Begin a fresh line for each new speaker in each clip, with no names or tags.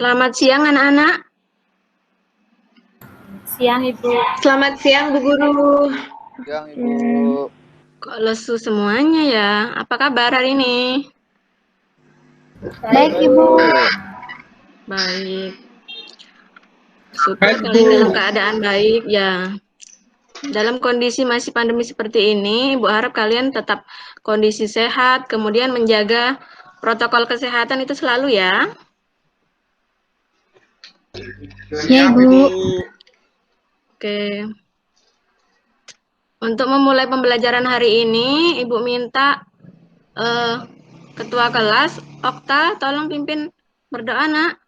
Selamat siang anak-anak.
Siang Ibu.
Selamat siang Bu Guru.
Siang Ibu.
Kok lesu semuanya ya? Apa kabar hari ini?
Baik Ibu.
Baik. Syukur kalian dalam keadaan baik ya. Dalam kondisi masih pandemi seperti ini, Ibu harap kalian tetap kondisi sehat, kemudian menjaga protokol kesehatan itu selalu ya.
Ya Ibu.
Oke. Untuk memulai pembelajaran hari ini, Ibu minta Ketua kelas, Okta, tolong pimpin berdoa, Nak.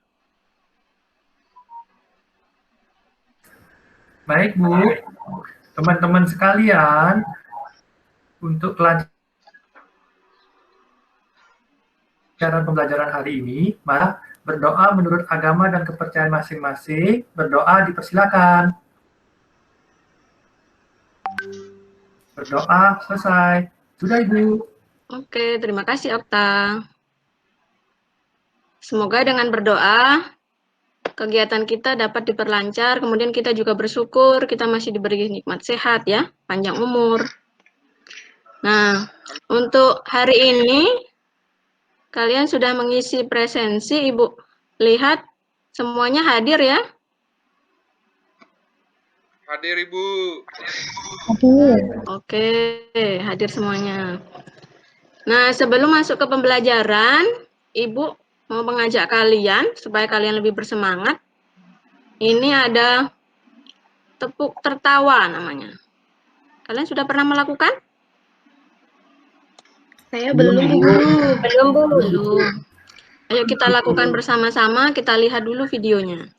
Baik Bu, teman-teman sekalian, untuk kelancaran pembelajaran hari ini, mari berdoa menurut agama dan kepercayaan masing-masing. Berdoa dipersilakan. Berdoa selesai. Sudah Ibu.
Oke, terima kasih Okta. Semoga dengan berdoa, kegiatan kita dapat diperlancar, kemudian kita juga bersyukur kita masih diberi nikmat sehat ya, panjang umur. Nah, untuk hari ini, kalian sudah mengisi presensi, Ibu lihat semuanya hadir ya?
Hadir Ibu.
Oke, hadir semuanya. Nah, sebelum masuk ke pembelajaran, Ibu mau mengajak kalian supaya kalian lebih bersemangat. Ini ada tepuk tertawa namanya. Kalian sudah pernah melakukan?
Saya belum Bu Guru.
Belum Bu.
Belum. Ayo kita lakukan bersama-sama, kita lihat dulu videonya.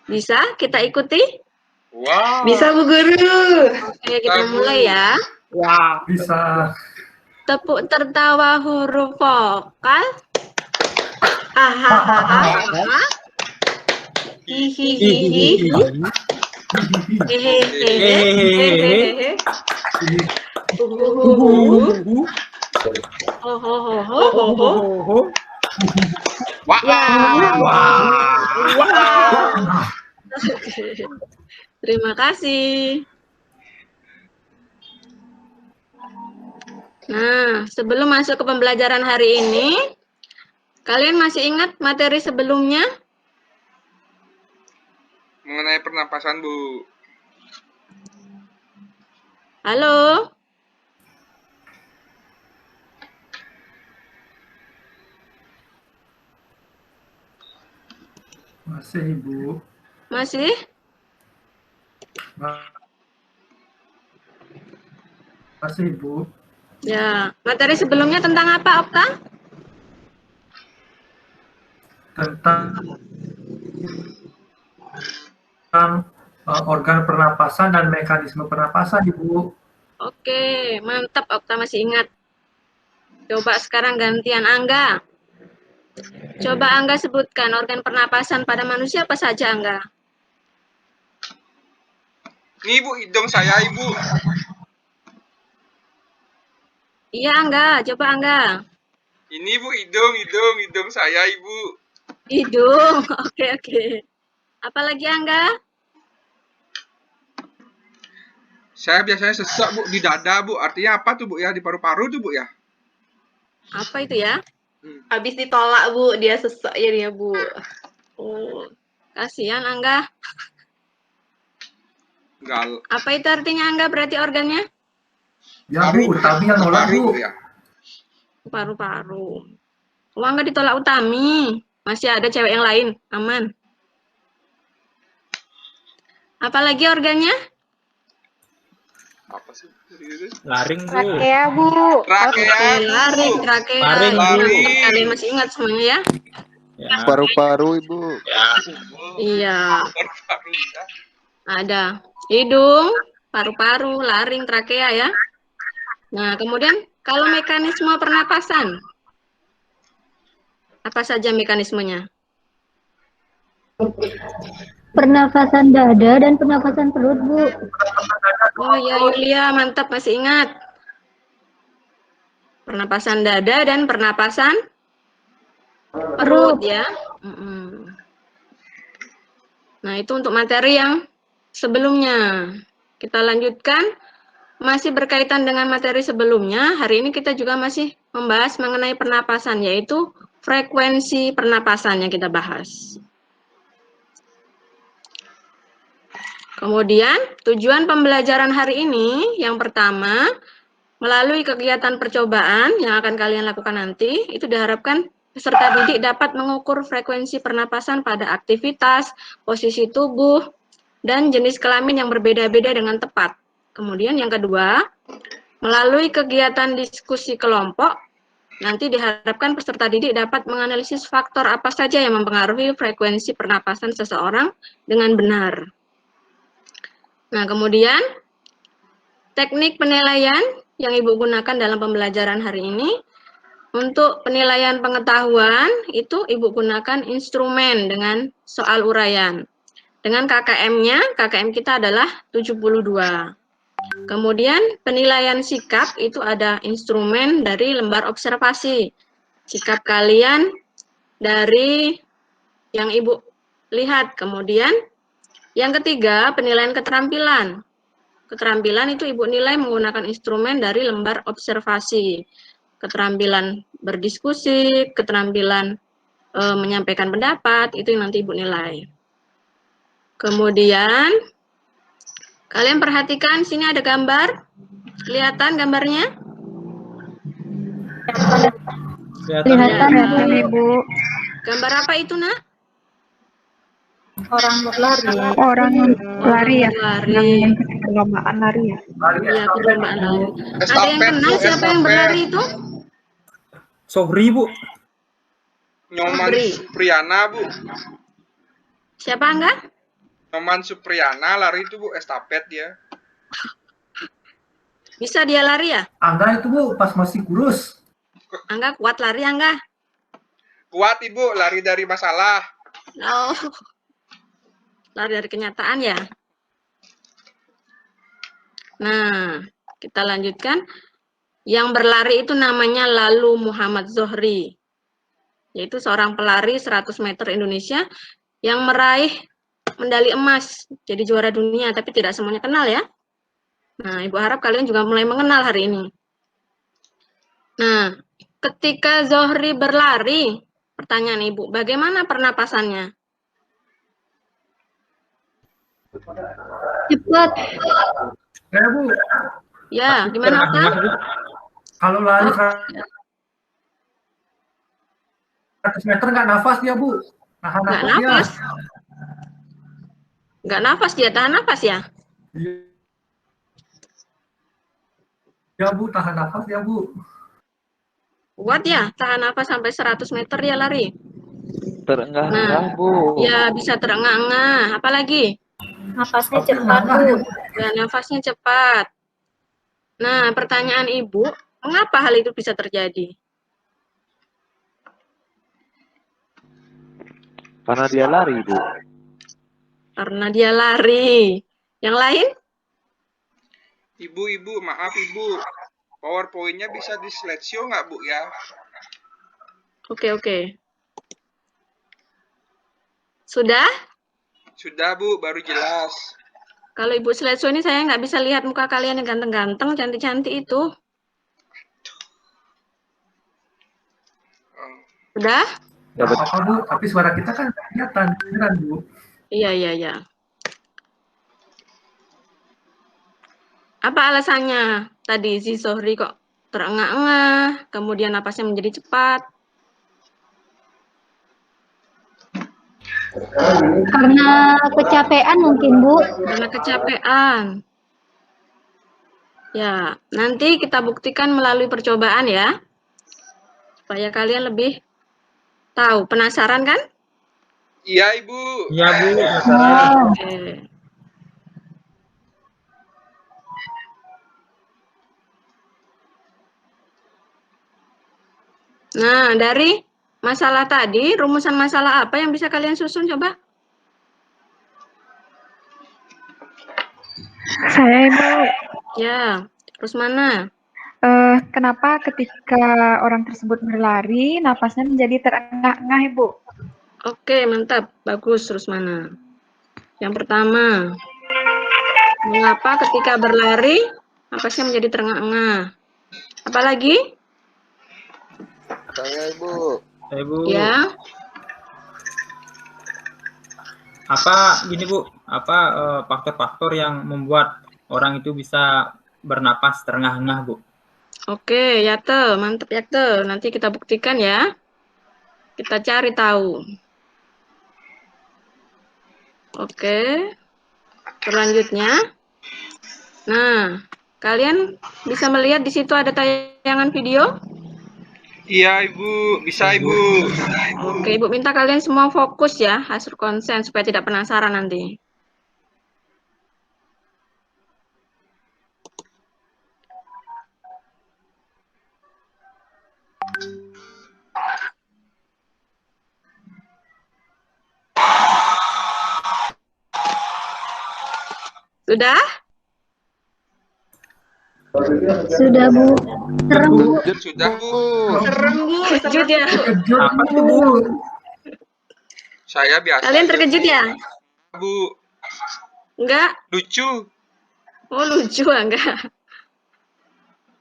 Bisa kita ikuti?
Wow.
Bisa Bu Guru.
Oke, kita mulai ya.
Wow.
Bisa.
Tepuk tertawa huruf vokal.
Hahaha. Hihihihi.
Hehehe. Uhuhuhu. Hohohoho. Terima kasih. Nah, sebelum masuk ke pembelajaran hari ini, kalian masih ingat materi sebelumnya?
Mengenai pernapasan Bu.
Halo?
Masih Ibu.
Masih?
Masih Ibu.
Ya, materi sebelumnya tentang apa, Okta?
Tentang organ pernapasan dan mekanisme pernapasan Ibu.
Oke, mantap Okta masih ingat. Coba sekarang gantian Angga. Coba Angga sebutkan organ pernapasan pada manusia apa saja, Angga?
Ini Bu, hidung saya Ibu.
Iya, Angga. Coba Angga.
Ini Bu, hidung saya Ibu.
Hidung. Oke. Apalagi Angga?
Saya biasanya sesak Bu di dada Bu. Artinya apa tuh Bu ya? Di paru-paru tuh Bu ya?
Apa itu ya?
Habis ditolak Bu, dia sesek ya dia Bu.
Oh, kasihan Angga.
Enggak.
Apa itu artinya Angga berarti organnya?
Ya Bu, Utami yang nolak Bu.
Ya.
Paru-paru. Oh, Angga ditolak Utami. Masih ada cewek yang lain. Aman. Apalagi organnya?
Apa sih?
Laring Bu.
Trakea Bu.
Trakea.
Laring, trakea.
Laring.
Kalian masih ingat semuanya ya?
Ya.
Paru-paru Ibu.
Iya.
Paru-paru ya.
Ada hidung, paru-paru, laring, trakea ya. Nah, kemudian Kalau mekanisme pernapasan, apa saja mekanismenya?
Pernafasan dada dan pernafasan perut, Bu.
Oh ya, Yulia, mantap masih ingat. Pernapasan dada dan pernapasan perut ya. Nah, itu untuk materi yang sebelumnya. Kita lanjutkan, masih berkaitan dengan materi sebelumnya. Hari ini kita juga masih membahas mengenai pernapasan, yaitu frekuensi pernapasan yang kita bahas. Kemudian, tujuan pembelajaran hari ini yang pertama, melalui kegiatan percobaan yang akan kalian lakukan nanti, itu diharapkan peserta didik dapat mengukur frekuensi pernapasan pada aktivitas, posisi tubuh, dan jenis kelamin yang berbeda-beda dengan tepat. Kemudian yang kedua, melalui kegiatan diskusi kelompok, nanti diharapkan peserta didik dapat menganalisis faktor apa saja yang mempengaruhi frekuensi pernapasan seseorang dengan benar. Nah, kemudian teknik penilaian yang Ibu gunakan dalam pembelajaran hari ini, untuk penilaian pengetahuan itu Ibu gunakan instrumen dengan soal uraian. Dengan KKM-nya, KKM kita adalah 72. Kemudian penilaian sikap itu ada instrumen dari lembar observasi. Sikap kalian dari yang Ibu lihat. Kemudian yang ketiga, penilaian keterampilan. Keterampilan itu Ibu nilai menggunakan instrumen dari lembar observasi. Keterampilan berdiskusi, keterampilan menyampaikan pendapat, itu yang nanti Ibu nilai. Kemudian, kalian perhatikan, sini ada gambar. Kelihatan gambarnya?
Kelihatan, Ibu.
Gambar apa itu, Nak?
Orang lari.
Orang lari ya? Lari.
Perlombaan lari ya.
Iya, perlombaan lari. Ada yang
Estafet,
kenal
Bu,
siapa yang
estafet.
berlari itu?
Sobri, Bu.
Nyoman
Beri.
Supriyana, Bu.
Siapa enggak?
Nyoman Supriyana lari itu, Bu, estafet dia.
Bisa dia lari ya?
Angga itu, Bu, pas masih kurus.
Angga kuat lari, Angga?
Kuat, Ibu, lari dari masalah.
Oh, lari dari kenyataan ya? Nah, kita lanjutkan. Yang berlari itu namanya Lalu Muhammad Zohri, yaitu seorang pelari 100 meter Indonesia yang meraih medali emas, jadi juara dunia, tapi tidak semuanya kenal ya. Nah, Ibu harap kalian juga mulai mengenal hari ini. Nah, ketika Zohri berlari, pertanyaan Ibu, bagaimana pernapasannya?
Cepat.
Bu,
Ya, gimana Pak?
Tengah-tengah, Bu.
kalau lari 100 meter nggak nafas dia, Bu. Nahan
Nggak
nafas dia.
nafas. Nggak nafas dia, tahan nafas ya?
Ya, Bu, tahan nafas ya, Bu.
Kuat ya, tahan nafas sampai 100 meter dia lari.
Terengah-engah,
Nah,
Bu.
ya bisa terengah-engah. Apalagi?
Nafasnya
Oke,
cepat,
enggak,
Bu.
Ya, nafasnya cepat. Nah, pertanyaan Ibu, mengapa hal itu bisa terjadi?
Karena dia lari, Bu.
Karena dia lari. Yang lain?
Ibu, maaf, Ibu. PowerPoint-nya bisa di slideshow nggak, Bu, ya?
Oke. Sudah?
Sudah, Bu, baru jelas.
Kalau Ibu slideshow ini saya nggak bisa lihat muka kalian yang ganteng-ganteng, cantik-cantik itu. Sudah?
Nggak apa-apa, Bu, tapi suara kita kan kelihatan, beneran, Bu.
Iya. Apa alasannya tadi si Zohri kok terengah-engah, kemudian napasnya menjadi cepat?
Karena kecapean mungkin, Bu.
Karena kecapean. Ya, nanti kita buktikan melalui percobaan ya. Supaya kalian lebih tahu. Penasaran kan?
Iya, Ibu.
Iya, Bu.
Oke. Nah, dari masalah tadi, rumusan masalah apa yang bisa kalian susun coba?
Saya Ibu,
Ya, terus mana?
kenapa ketika orang tersebut berlari, napasnya menjadi terengah-engah Ibu?
Oke, mantap. Bagus, terus mana? Yang pertama, mengapa ketika berlari, napasnya menjadi terengah-engah? Apalagi?
Saya Ibu.
Ibu,
Ya,
apa gini Bu, apa faktor-faktor yang membuat orang itu bisa bernapas terengah-engah Bu?
oke, Yatel. Mantap, Yatel. Nanti kita buktikan ya. Kita cari tahu. Oke, selanjutnya. Nah, kalian bisa melihat di situ ada tayangan video?
Iya Ibu, bisa Ibu.
Oke, Ibu minta kalian semua fokus ya, hasil konsen supaya tidak penasaran nanti. Sudah?
Sudah, Bu. Serem, Bu.
Sudah Bu.
Serem Bu,
Terkejut ya?
Terkejut,
Apa itu, Bu?
Saya biasa
Kalian
aja,
terkejut
Bu.
ya?
Bu,
Enggak?
lucu.
Oh, lucu enggak?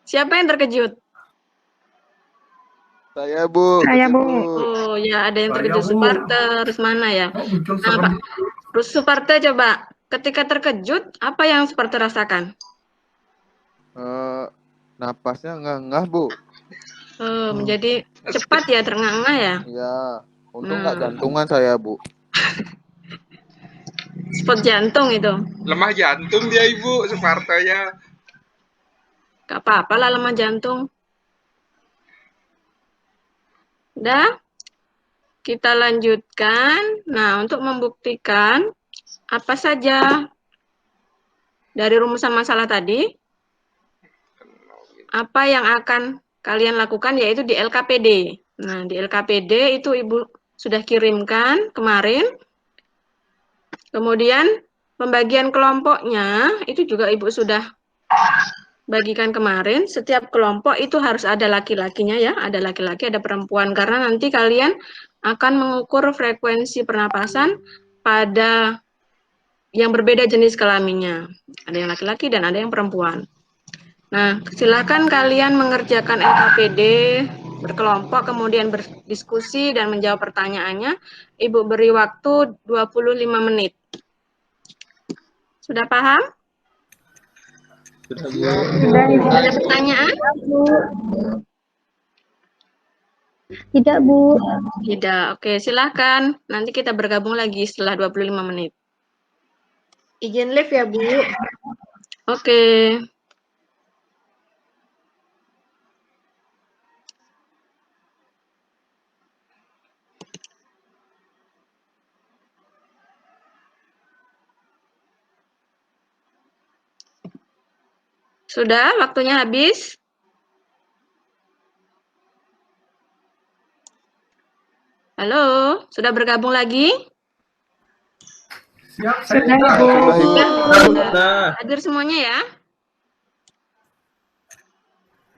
Siapa yang terkejut?
Saya Bu.
Saya Bu.
Oh, ya ada yang
Saya,
terkejut.
Bu.
Suparte, terus mana ya?
Kok muncul
Nah,
serem?
Pak. Terus Suparte coba, ketika terkejut, apa yang Suparte rasakan?
Napasnya enggak Bu.
Menjadi cepat ya, terengah-engah ya?
Iya. Untung
Nah.
nggak jantungan saya Bu.
Spot jantung itu.
Lemah jantung dia Ibu, Supartanya.
Gak apa-apa lah lemah jantung. Udah? Kita lanjutkan. Nah, untuk membuktikan apa saja dari rumusan masalah tadi, apa yang akan kalian lakukan yaitu di LKPD. Nah, di LKPD itu Ibu sudah kirimkan kemarin. Kemudian pembagian kelompoknya itu juga Ibu sudah bagikan kemarin. Setiap kelompok itu harus ada laki-lakinya ya, ada laki-laki, ada perempuan. Karena nanti kalian akan mengukur frekuensi pernapasan pada yang berbeda jenis kelaminnya. Ada yang laki-laki dan ada yang perempuan. Nah, silakan kalian mengerjakan LKPD berkelompok, kemudian berdiskusi dan menjawab pertanyaannya. Ibu beri waktu 25 menit. Sudah paham?
Sudah Bu.
Sudah Ibu.
Ada pertanyaan?
Tidak, Bu.
Tidak. Oke, silakan. Nanti kita bergabung lagi setelah 25 menit.
izin live ya Bu.
Oke. Sudah, waktunya habis. Halo, sudah bergabung lagi?
Siap, saya
Sudah
sudah.
Ibu.
Sudah.
Hadir semuanya ya?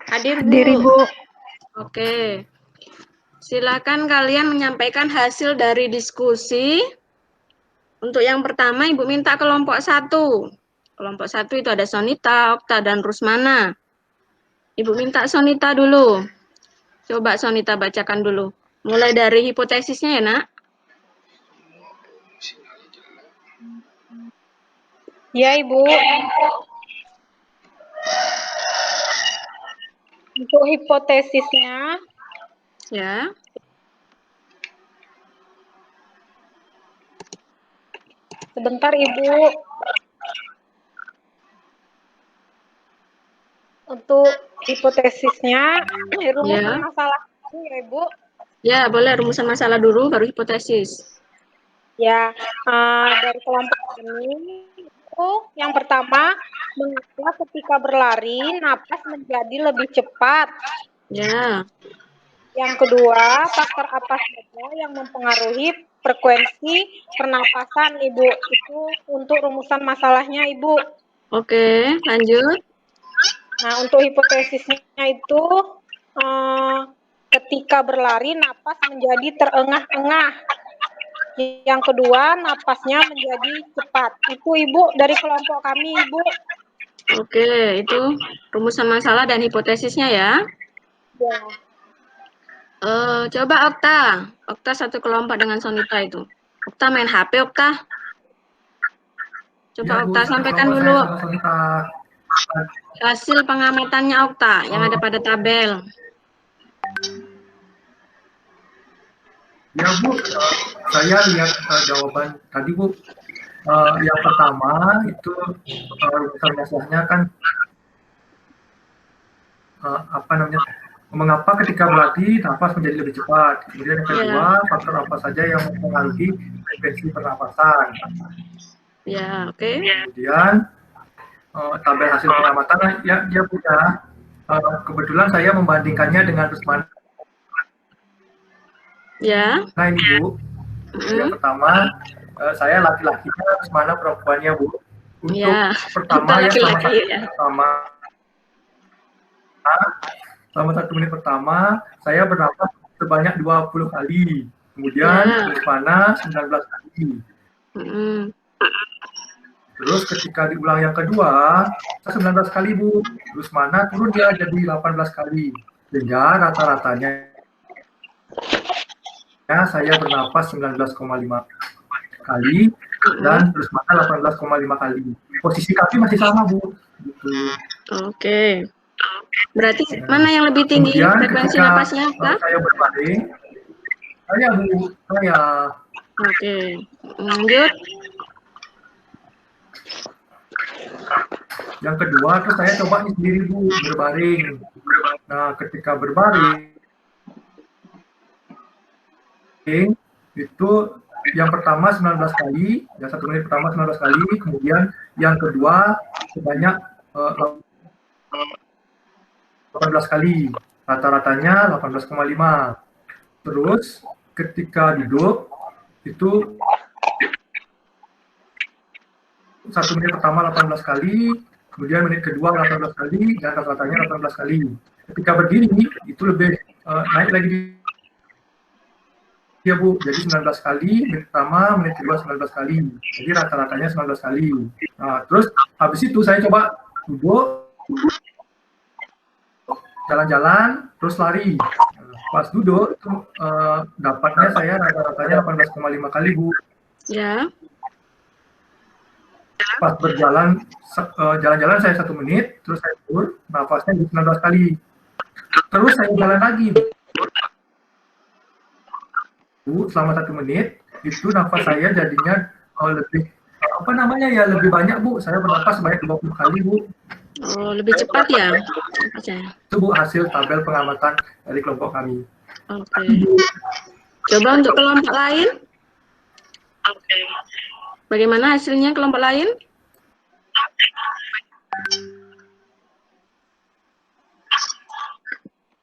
Hadir Bu.
Hadir Ibu.
Oke. Silakan kalian menyampaikan hasil dari diskusi. Untuk yang pertama, Ibu minta kelompok 1. Kelompok 1 itu ada Sonita, Okta, dan Rusmana. Ibu minta Sonita dulu. Coba Sonita bacakan dulu. Mulai dari hipotesisnya ya, Nak.
Ya, Ibu. Untuk hipotesisnya,
Ya.
sebentar Ibu. Untuk hipotesisnya, rumusan masalah ya Ibu.
Ya, boleh rumusan masalah dulu, baru hipotesis.
Ya, dari kelompok ini, itu yang pertama, mengapa ketika berlari, napas menjadi lebih cepat.
Ya.
Yang kedua, faktor apa saja yang mempengaruhi frekuensi pernapasan, Ibu? Itu untuk rumusan masalahnya, Ibu.
Oke, lanjut.
Nah, untuk hipotesisnya itu ketika berlari napas menjadi terengah-engah. Yang kedua, napasnya menjadi cepat. Itu Ibu dari kelompok kami, Ibu.
Oke, itu rumusan masalah dan hipotesisnya ya.
Ya.
Coba Okta. Okta satu kelompok dengan Sonita itu. Okta main HP, Okta. Coba
Ya, Bu,
Okta
satu
sampaikan
kelompok
dulu
saya sama Sonita.
hasil pengamatannya Okta yang ada pada tabel.
Ya, Bu, saya lihat jawaban tadi, Bu. Yang pertama itu rumusan masalahnya kan apa namanya? Mengapa ketika berlatih napas menjadi lebih cepat? Kemudian yang kedua, faktor apa saja yang mempengaruhi frekuensi pernapasan?
Ya, oke.
Kemudian tabel hasil pengamatan ya punya. Kebetulan saya membandingkannya dengan Rusmana.
Ya.
Nah ini Bu, yang pertama saya laki-lakinya, Rusmana perempuannya Bu. Untuk pertama ya selama 1 menit pertama saya bernapas sebanyak 20 kali. Kemudian Rusmana 19 kali. Terus ketika diulang yang kedua, 19 kali Bu. Rusmana turun dia jadi 18 kali. Sehingga rata-ratanya saya bernapas 19,5 kali dan Rusmana 18,5 kali. Posisi kaki masih sama Bu. Gitu.
Oke. Berarti mana yang lebih tinggi frekuensi napasnya?
Saya berbaring. Saya Bu, saya.
Oke. Lanjut.
Yang kedua tuh saya coba sendiri Bu, berbaring. Nah, ketika berbaring itu yang pertama 19 kali, yang 1 menit pertama 19 kali, kemudian yang kedua sebanyak 18 kali, rata-ratanya 18,5. Terus ketika duduk itu 1 menit pertama 18 kali, kemudian menit kedua 18 kali, dan rata-ratanya 18 kali. Ketika berdiri itu lebih naik lagi ya Bu, jadi 19 kali, menit pertama, menit kedua 19 kali. Jadi rata-ratanya 19 kali. Nah, terus habis itu saya coba duduk, jalan-jalan, terus lari. Pas duduk itu dapatnya saya rata-ratanya 18,5 kali Bu.
Ya.
Pas berjalan, jalan-jalan saya 1 menit, terus saya turun, nafasnya 19 kali. Terus saya jalan lagi Bu, selama 1 menit, itu nafas saya jadinya lebih, apa namanya ya, lebih banyak Bu. Saya bernapas sebanyak 20 kali Bu.
Oh, lebih cepat ya?
Itu Bu, hasil tabel pengamatan dari kelompok kami.
Oke. Coba untuk kelompok lain? Bagaimana hasilnya kelompok lain?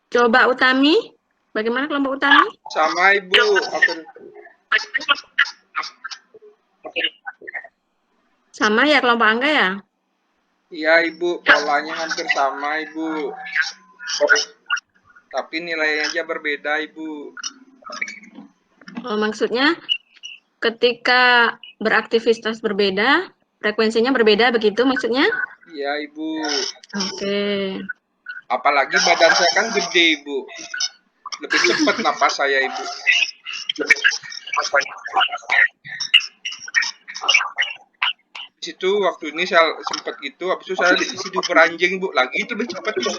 Coba Utami, bagaimana kelompok Utami?
Sama Ibu.
Sama ya kelompok Angga ya?
Iya Ibu, polanya hampir sama Ibu. Tapi nilainya aja berbeda Ibu.
Oh, maksudnya ketika beraktivitas berbeda, frekuensinya berbeda begitu maksudnya?
Iya Ibu.
Oke.
Apalagi badan saya kan gede Ibu. Lebih cepat napas saya Ibu. Di situ waktu ini saya sempat gitu, habis itu saya diisi super anjing Bu, lagi itu lebih cepat Ibu.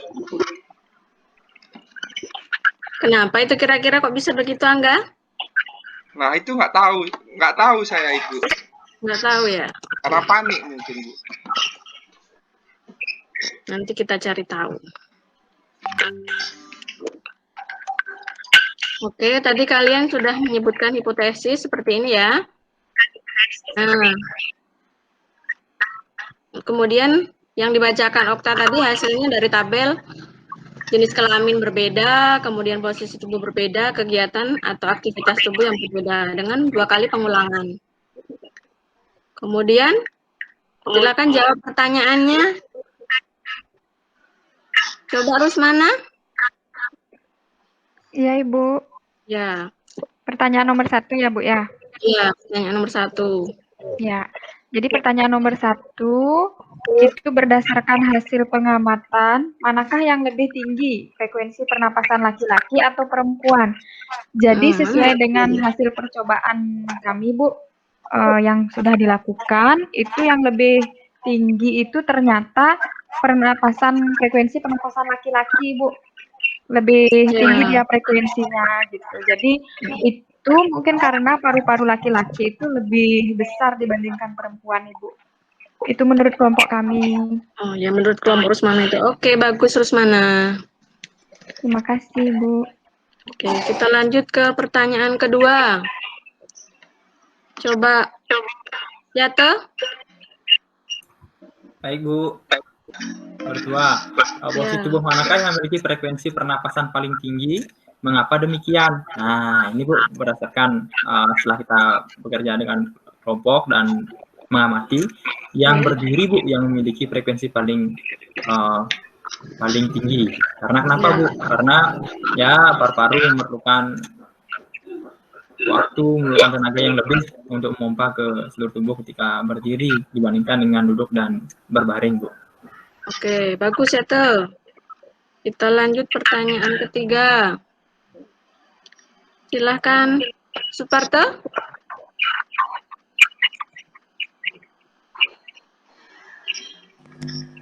Kenapa itu kira-kira kok bisa begitu Angga?
Nah itu nggak tahu saya Ibu.
Nggak tahu ya?
Karena panik mungkin Bu.
Nanti kita cari tahu. Oke, tadi kalian sudah menyebutkan hipotesis seperti ini ya. Nah, kemudian yang dibacakan Okta tadi hasilnya dari tabel jenis kelamin berbeda, kemudian posisi tubuh berbeda, kegiatan atau aktivitas tubuh yang berbeda dengan 2 kali pengulangan. Kemudian, silakan jawab pertanyaannya. Coba Rusmana.
Iya, Ibu.
Ya,
Pertanyaan nomor 1 ya, Bu ya?
iya, pertanyaan nomor 1.
Ya. Jadi pertanyaan nomor 1, itu berdasarkan hasil pengamatan, manakah yang lebih tinggi, frekuensi pernapasan laki-laki atau perempuan? Jadi sesuai dengan hasil percobaan kami, Bu, yang sudah dilakukan, itu yang lebih tinggi itu ternyata frekuensi pernapasan laki-laki, Bu. Lebih tinggi dia frekuensinya gitu. Jadi itu mungkin karena paru-paru laki-laki itu lebih besar dibandingkan perempuan, Ibu. Itu menurut kelompok kami.
Oh ya, menurut kelompok Rusmana itu. Oke, bagus Rusmana.
Terima kasih, Bu.
Oke, kita lanjut ke pertanyaan kedua. Coba, Yata.
Baik, Bu. Berdua, posisi tubuh manakah yang memiliki frekuensi pernapasan paling tinggi? Mengapa demikian? Nah, ini Bu, berdasarkan setelah kita bekerja dengan kelompok dan mengamati, yang berdiri Bu, yang memiliki frekuensi paling tinggi. Karena kenapa Bu? Karena ya paru-paru memerlukan waktu, memerlukan tenaga yang lebih untuk memompa ke seluruh tubuh ketika berdiri dibandingkan dengan duduk dan berbaring, Bu.
Oke, bagus ya, Tel. Kita lanjut pertanyaan ketiga. Silahkan, Suparto.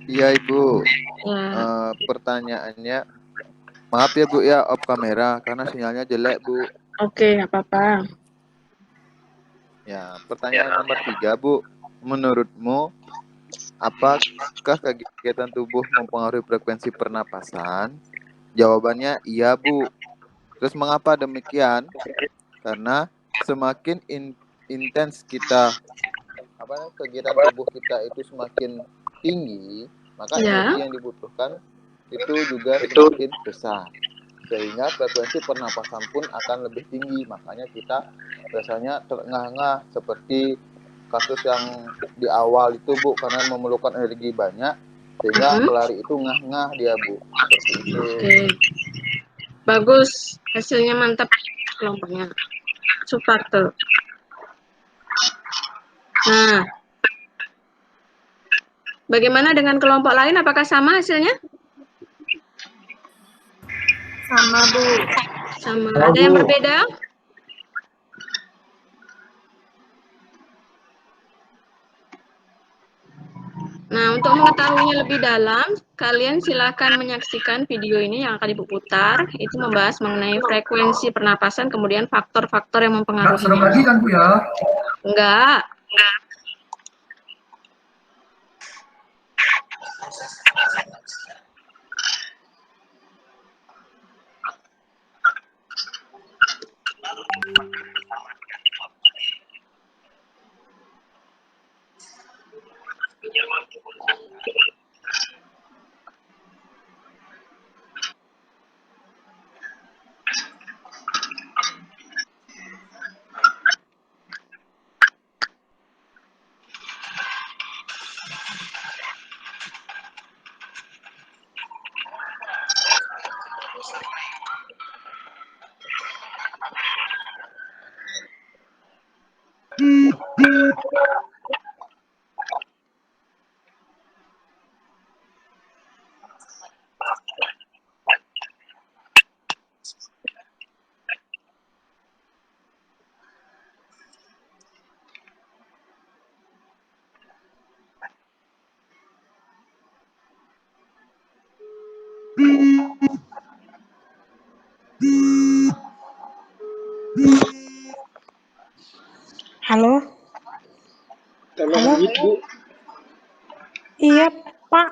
Iya Ibu.
Ya.
Pertanyaannya, maaf ya Bu ya, off kamera karena sinyalnya jelek Bu.
Oke, nggak apa-apa.
Ya, pertanyaan nomor 3 Bu. Menurutmu, apakah kegiatan tubuh mempengaruhi frekuensi pernapasan? Jawabannya iya Bu. Terus mengapa demikian? Karena semakin intens kita kegiatan tubuh kita itu semakin tinggi, maka energi yang dibutuhkan itu juga semakin besar, sehingga frekuensi pernapasan pun akan lebih tinggi. Makanya kita biasanya terengah-engah seperti kasus yang di awal itu Bu, karena memerlukan energi banyak sehingga pelari itu ngah-ngah dia Bu, seperti itu.
Oke. Bagus, hasilnya mantap kelompoknya. Suparto. Nah, bagaimana dengan kelompok lain? Apakah sama hasilnya?
Sama, Bu.
Sama. Ada yang berbeda? Nah, untuk mengetahuinya lebih dalam, kalian silakan menyaksikan video ini yang akan Ibu putar. Itu membahas mengenai frekuensi pernapasan, kemudian faktor-faktor yang mempengaruhi.
Nggak serem lagi kan Bu ya?
Enggak.
Halo?
Tolong
Halo?
mute, Bu.
Iya, Pak.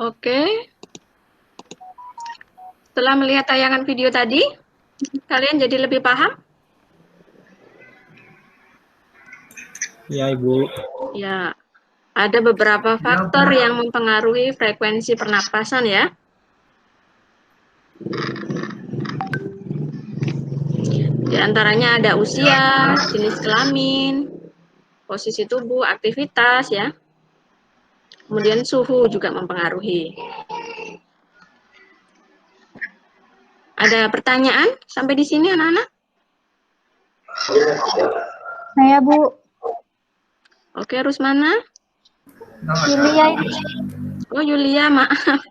Oke. Setelah melihat tayangan video tadi, kalian jadi lebih paham?
Ya, Ibu.
Ya. Ada beberapa faktor yang mempengaruhi frekuensi pernapasan ya. Di antaranya ada usia, jenis kelamin, posisi tubuh, aktivitas ya. Kemudian suhu juga mempengaruhi. Ada pertanyaan sampai di sini anak-anak?
Saya Bu.
Oke, Rusmana.
Yulia ini.
Oh, Yulia, maaf.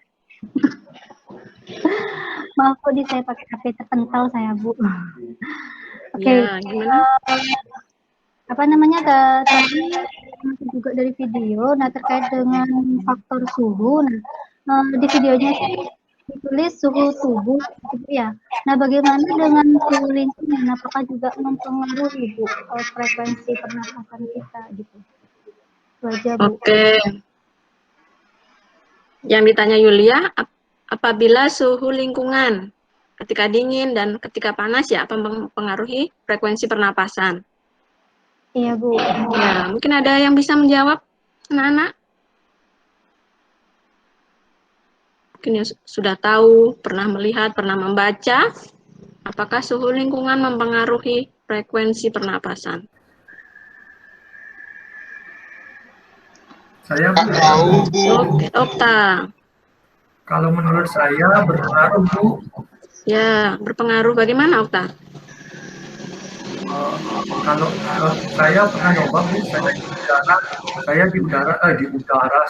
Maaf Bu, saya pakai HP terpental saya Bu. Oke.
Ya, gimana?
Apa namanya tadi juga dari video. Nah terkait dengan faktor suhu. Nah di videonya sih ditulis suhu tubuh gitu ya. Nah bagaimana dengan suhu lingkungan? Apakah juga mempengaruhi Bu frekuensi pernapasan kita gitu? Itu aja Bu.
Oke. Yang ditanya Yulia, apabila suhu lingkungan ketika dingin dan ketika panas ya, apa mempengaruhi frekuensi pernapasan?
Iya Bu.
Ya, mungkin ada yang bisa menjawab, anak-anak? Mungkin yang sudah tahu, pernah melihat, pernah membaca, apakah suhu lingkungan mempengaruhi frekuensi pernapasan?
Saya
Nggak tahu, Bu.
Oke, Okta.
Kalau menurut saya berpengaruh, Bu.
Ya, berpengaruh bagaimana, Okta?
Kalau saya pernah nyoba, Bu, saya di udara,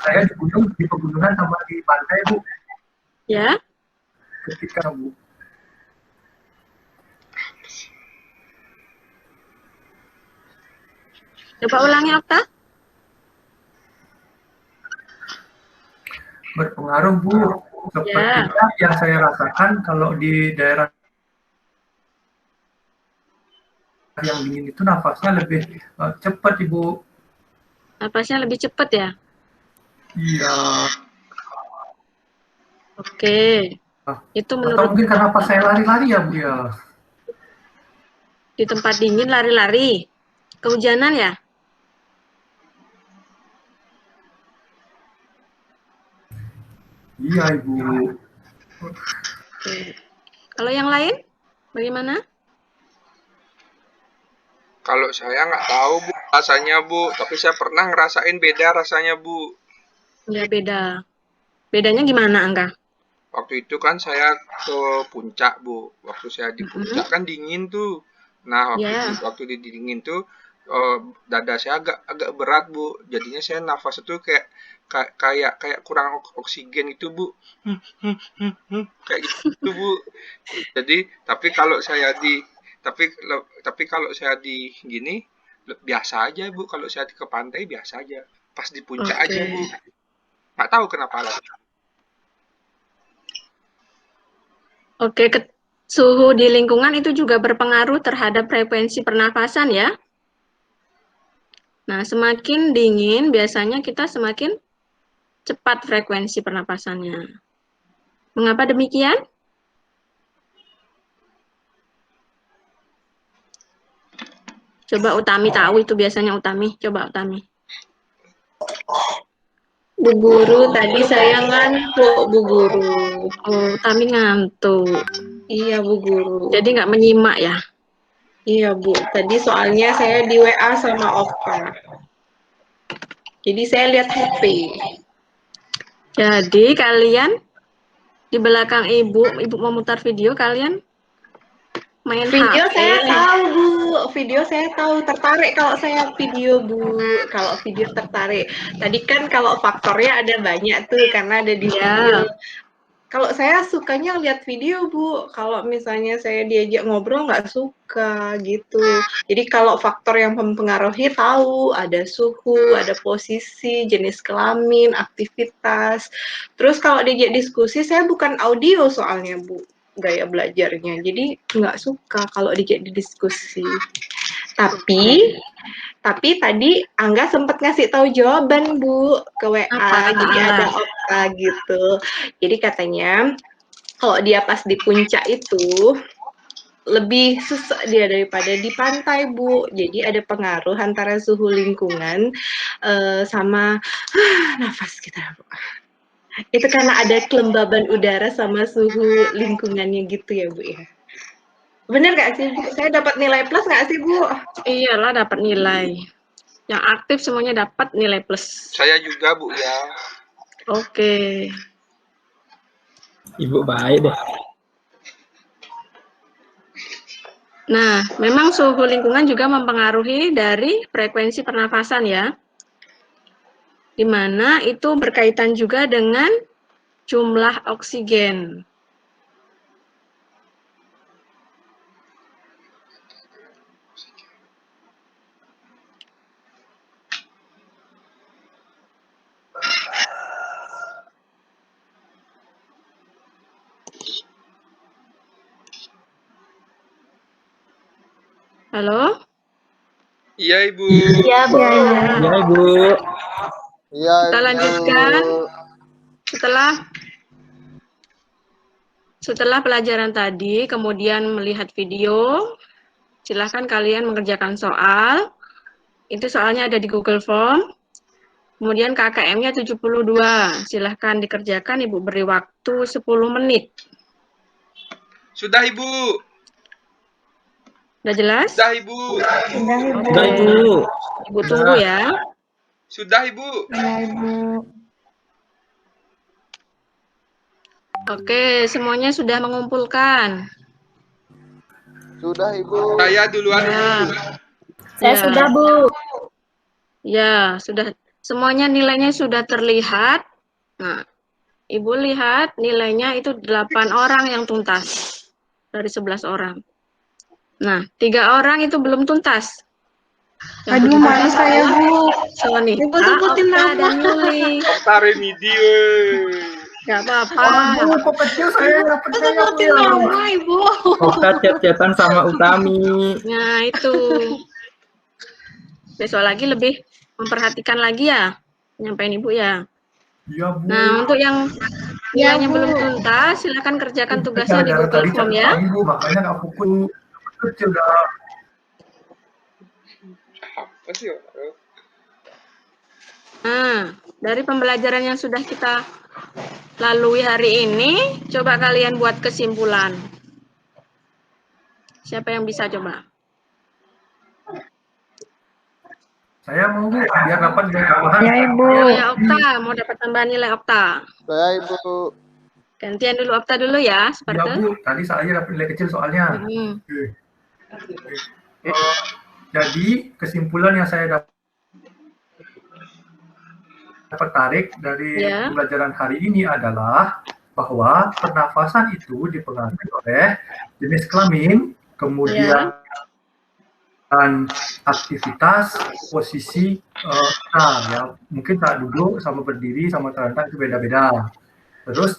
saya di gunung, di pegunungan sama di pantai, Bu.
Ya.
Ketika, Bu.
Coba ulangi, Okta.
Berpengaruh, Bu. Seperti yang saya rasakan kalau di daerah yang dingin itu nafasnya lebih cepat, Ibu.
Napasnya lebih cepat ya?
Iya.
Oke. Itu menurut
atau mungkin karena pas saya lari-lari ya, Bu ya.
Di tempat dingin lari-lari. Kehujanan ya?
Iya, Ibu.
Oke. Kalau yang lain, bagaimana?
Kalau saya nggak tahu, Bu, rasanya, Bu. Tapi saya pernah ngerasain beda rasanya, Bu.
Ya, beda. Bedanya gimana, Angga?
Waktu itu kan saya ke puncak, Bu. Waktu saya di puncak kan dingin tuh. Nah, waktu di dingin tuh dada saya agak berat, Bu. Jadinya saya nafas itu kayak kurang oksigen itu, Bu. Kayak gitu, Bu. Jadi, tapi kalau saya di gini biasa aja, Bu. Kalau saya ke pantai biasa aja. Pas di puncak aja, Bu. Nggak tahu kenapa lagi.
Oke, suhu di lingkungan itu juga berpengaruh terhadap frekuensi pernafasan ya. Nah, semakin dingin biasanya kita semakin cepat frekuensi pernapasannya. Mengapa demikian? Coba Utami tahu itu biasanya Utami. Coba Utami.
Bu Guru, tadi saya ngantuk, Bu Guru.
Oh, Utami ngantuk.
Iya, Bu Guru.
Jadi nggak menyimak ya?
Iya, Bu. Tadi soalnya saya di WA sama Opa. Jadi saya lihat HP.
Jadi kalian di belakang ibu memutar video, kalian main
Video
HP.
saya tahu, Bu. Video saya tahu. Tertarik kalau saya video, Bu. Kalau video tertarik. Tadi kan kalau faktornya ada banyak tuh, karena ada di video. Kalau saya sukanya lihat video, Bu. Kalau misalnya saya diajak ngobrol nggak suka gitu. Jadi kalau faktor yang mempengaruhi tahu, ada suhu, ada posisi, jenis kelamin, aktivitas. Terus kalau diajak diskusi, saya bukan audio soalnya, Bu, gaya belajarnya. Jadi nggak suka kalau diajak diskusi. Tapi tadi Angga sempat ngasih tahu jawaban Bu ke WA, jadi ada Okta gitu. Jadi katanya kalau dia pas di puncak itu lebih sesak dia daripada di pantai Bu. Jadi ada pengaruh antara suhu lingkungan sama nafas kita Bu. Itu karena ada kelembaban udara sama suhu lingkungannya gitu ya Bu ya. Bener nggak sih Bu? Saya dapat nilai plus nggak sih Bu?
Iyalah dapat nilai. Yang aktif semuanya dapat nilai plus.
Saya juga Bu ya.
Oke.
Ibu baik deh.
Nah, memang suhu lingkungan juga mempengaruhi dari frekuensi pernafasan ya. Di mana itu berkaitan juga dengan jumlah oksigen. Halo?
Iya Ibu.
Iya, Bu.
Iya Ibu.
Iya.
Kita lanjutkan setelah pelajaran tadi, kemudian melihat video, silahkan kalian mengerjakan soal. Itu soalnya ada di Google Form. Kemudian KKM-nya 72. Silahkan dikerjakan, Ibu beri waktu 10 menit.
Sudah Ibu.
Sudah jelas?
Sudah Ibu.
Sudah Ibu.
Ibu tunggu ya.
Sudah Ibu.
Iya, Ibu.
Oke, semuanya sudah mengumpulkan.
Sudah Ibu.
Saya duluan Ibu.
Saya sudah, Bu.
Ya, sudah. Semuanya nilainya sudah terlihat. Nah, Ibu lihat nilainya itu 8 orang yang tuntas dari 11 orang. Nah, 3 orang itu belum tuntas.
Aduh, malu saya, Bu.
Sony,
Ibu sebutin
Okta
nama.
dan Yuli.
Okta Remedi.
Gak apa-apa.
Kok kecil saya dapetnya ya, Bu,
Sebutin
ya.
nama Ibu.
Okta chat-chatan sama Utami.
Nah, itu. Besok lagi lebih memperhatikan lagi ya, nyampein Ibu ya.
Iya, Bu.
Nah, untuk yang nilainya belum tuntas, silakan kerjakan tugasnya di Google
Tadi
Form ya.
Bu, makanya nggak fokus. Kecil dah.
Apa sih?
Nah, dari pembelajaran yang sudah kita lalui hari ini, coba kalian buat kesimpulan. Siapa yang bisa coba?
Saya mau Bu, biar dapat nilai tambahan.
Ya, Ibu.
Oh ya, Okta, mau dapat tambahan nilai Okta.
Saya Ibu.
Gantian dulu Okta dulu ya,
Iya
seperti.
Bu, tadi saya dapat nilai kecil soalnya. Oke. Jadi kesimpulan yang saya dapat tarik dari pembelajaran hari ini adalah bahwa pernafasan itu dipengaruhi oleh jenis kelamin, kemudian aktivitas, posisi kita ya, mungkin saat duduk sama berdiri sama terlentang itu beda-beda. Terus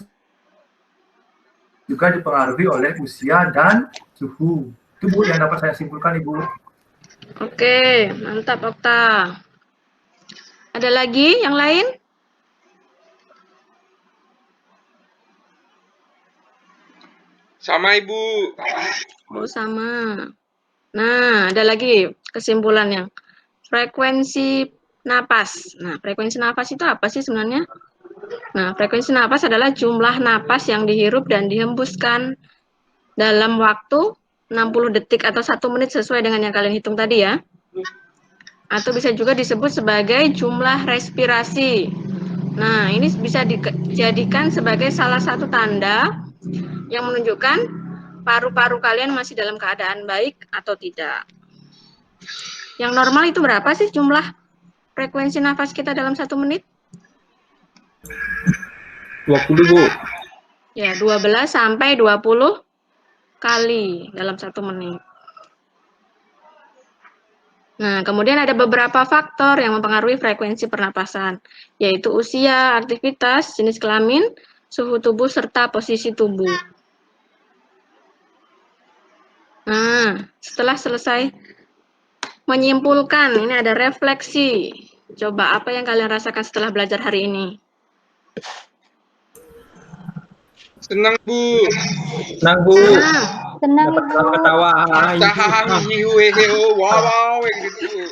juga dipengaruhi oleh usia dan suhu. Itu Bu yang dapat saya simpulkan Ibu.
Oke, mantap Okta. Ada lagi yang lain?
Sama Ibu.
Oh, sama. Nah, ada lagi kesimpulannya. Frekuensi napas. Nah, frekuensi napas itu apa sih sebenarnya? Nah, frekuensi napas adalah jumlah napas yang dihirup dan dihembuskan dalam waktu 60 detik atau 1 menit sesuai dengan yang kalian hitung tadi ya. Atau bisa juga disebut sebagai jumlah respirasi. Nah, ini bisa dijadikan sebagai salah satu tanda yang menunjukkan paru-paru kalian masih dalam keadaan baik atau tidak. Yang normal itu berapa sih jumlah frekuensi nafas kita dalam 1 menit?
20 Bu.
Ya, 12 sampai 20 kali dalam 1 menit. Nah, kemudian ada beberapa faktor yang mempengaruhi frekuensi pernapasan, yaitu usia, aktivitas, jenis kelamin, suhu tubuh, serta posisi tubuh. Nah, setelah selesai menyimpulkan. Ini ada refleksi. Coba apa yang kalian rasakan setelah belajar hari ini?
Senang, Bu.
Senang, Bu.
Senang,
Dapat
Ibu.
ketawa.
Wow, gitu, Bu.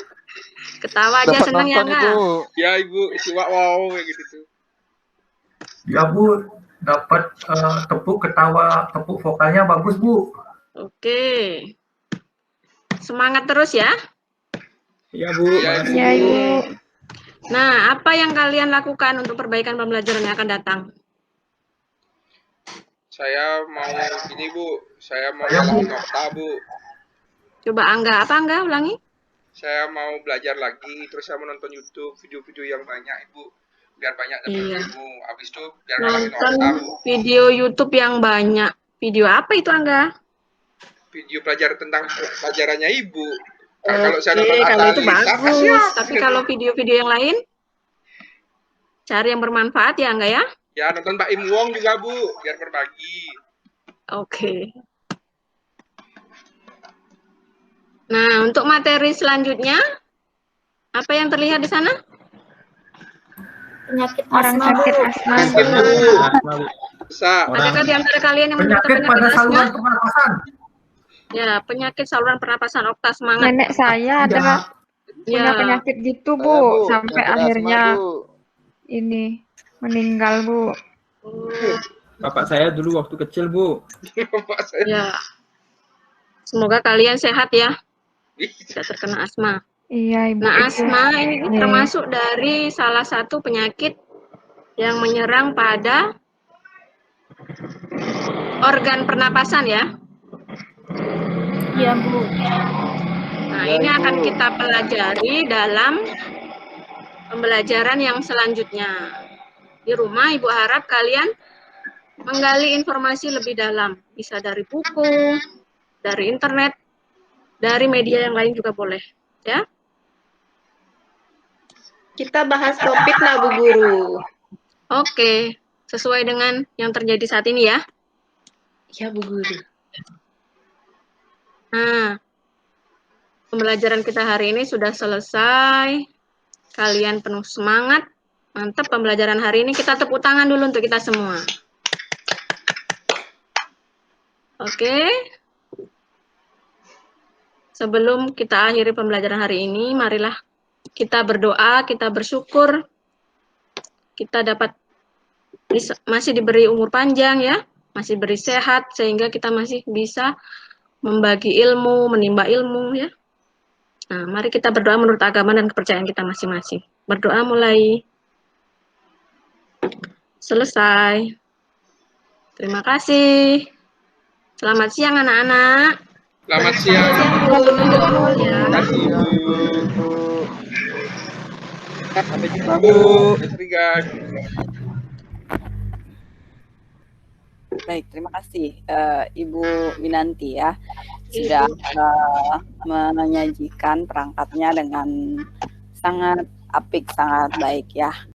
Ketawa aja
Dapat
seneng ya
nonton,
enggak?
Ibu.
Ya, Ibu, isi wow, gitu.
Ya Bu, dapat tepuk ketawa, tepuk vokalnya bagus Bu.
Oke. Semangat terus ya.
Iya, Bu. Makasih,
Iya,
Bu.
Ibu.
Nah, apa yang kalian lakukan untuk perbaikan pembelajaran yang akan datang?
Saya mau ini, Bu. Saya mau
Saya, Bu.
nokta, Bu.
Coba Angga, apa Angga? Ulangi.
Saya mau belajar lagi, terus saya mau nonton YouTube, video-video yang banyak, Ibu. Biar banyak dapat ilmu. Habis itu biar ngalahin
Nonton
nokta, Bu.
video YouTube yang banyak. Video apa itu Angga?
Video pelajar tentang pelajarannya Ibu.
Kalau
saya nonton
kalau itu
Atalita,
bagus.
kasihan.
Tapi kalau video-video yang lain, cari yang bermanfaat ya Angga ya?
Ya, nonton Pak Im Wong juga, Bu, biar berbagi.
Oke. Nah, untuk materi selanjutnya, apa yang terlihat di sana?
Penyakit
Orang
asma,
sakit
Bu.
asma.
Sakit, Bu.
Asma, Bu.
Bisa.
Adakah di antara kalian yang menderita
Penyakit pada
penyakit asma?
saluran pernapasan.
Ya, penyakit saluran pernapasan. Okta semangat.
Nenek saya ada punya
Ya.
penyakit gitu,
Saya,
Bu.
Bu,
Sampai
penyakit asma,
akhirnya
Bu.
ini meninggal, Bu.
Bapak saya dulu waktu kecil, Bu.
Bapak saya.
Ya. Semoga kalian sehat ya. Tidak terkena asma.
Iya, Ibu.
Nah, asma ini
Nih.
termasuk dari salah satu penyakit yang menyerang pada organ pernapasan ya.
Iya, Bu.
Nah,
Ya,
ini
Ibu.
akan kita pelajari dalam pembelajaran yang selanjutnya. Di rumah, Ibu harap kalian menggali informasi lebih dalam. Bisa dari buku, dari internet, dari media yang lain juga boleh. Ya.
Kita bahas topik lah, Bu Guru.
Oke, sesuai dengan yang terjadi saat ini ya.
Ya, Bu Guru.
Nah, pembelajaran kita hari ini sudah selesai. Kalian penuh semangat. Mantap pembelajaran hari ini. Kita tepuk tangan dulu untuk kita semua. Oke. Sebelum kita akhiri pembelajaran hari ini, marilah kita berdoa, kita bersyukur. Kita dapat masih diberi umur panjang ya, masih diberi sehat, sehingga kita masih bisa membagi ilmu, menimba ilmu ya. Nah, mari kita berdoa menurut agama dan kepercayaan kita masing-masing. Berdoa mulai. Selesai. Terima kasih. Selamat siang anak-anak.
Selamat siang.
Ya.
Terima kasih, Bu.
Sampai jumpa, Bu.
Baik, terima kasih Ibu Minanti ya sudah menyajikan perangkatnya dengan sangat apik, sangat baik ya.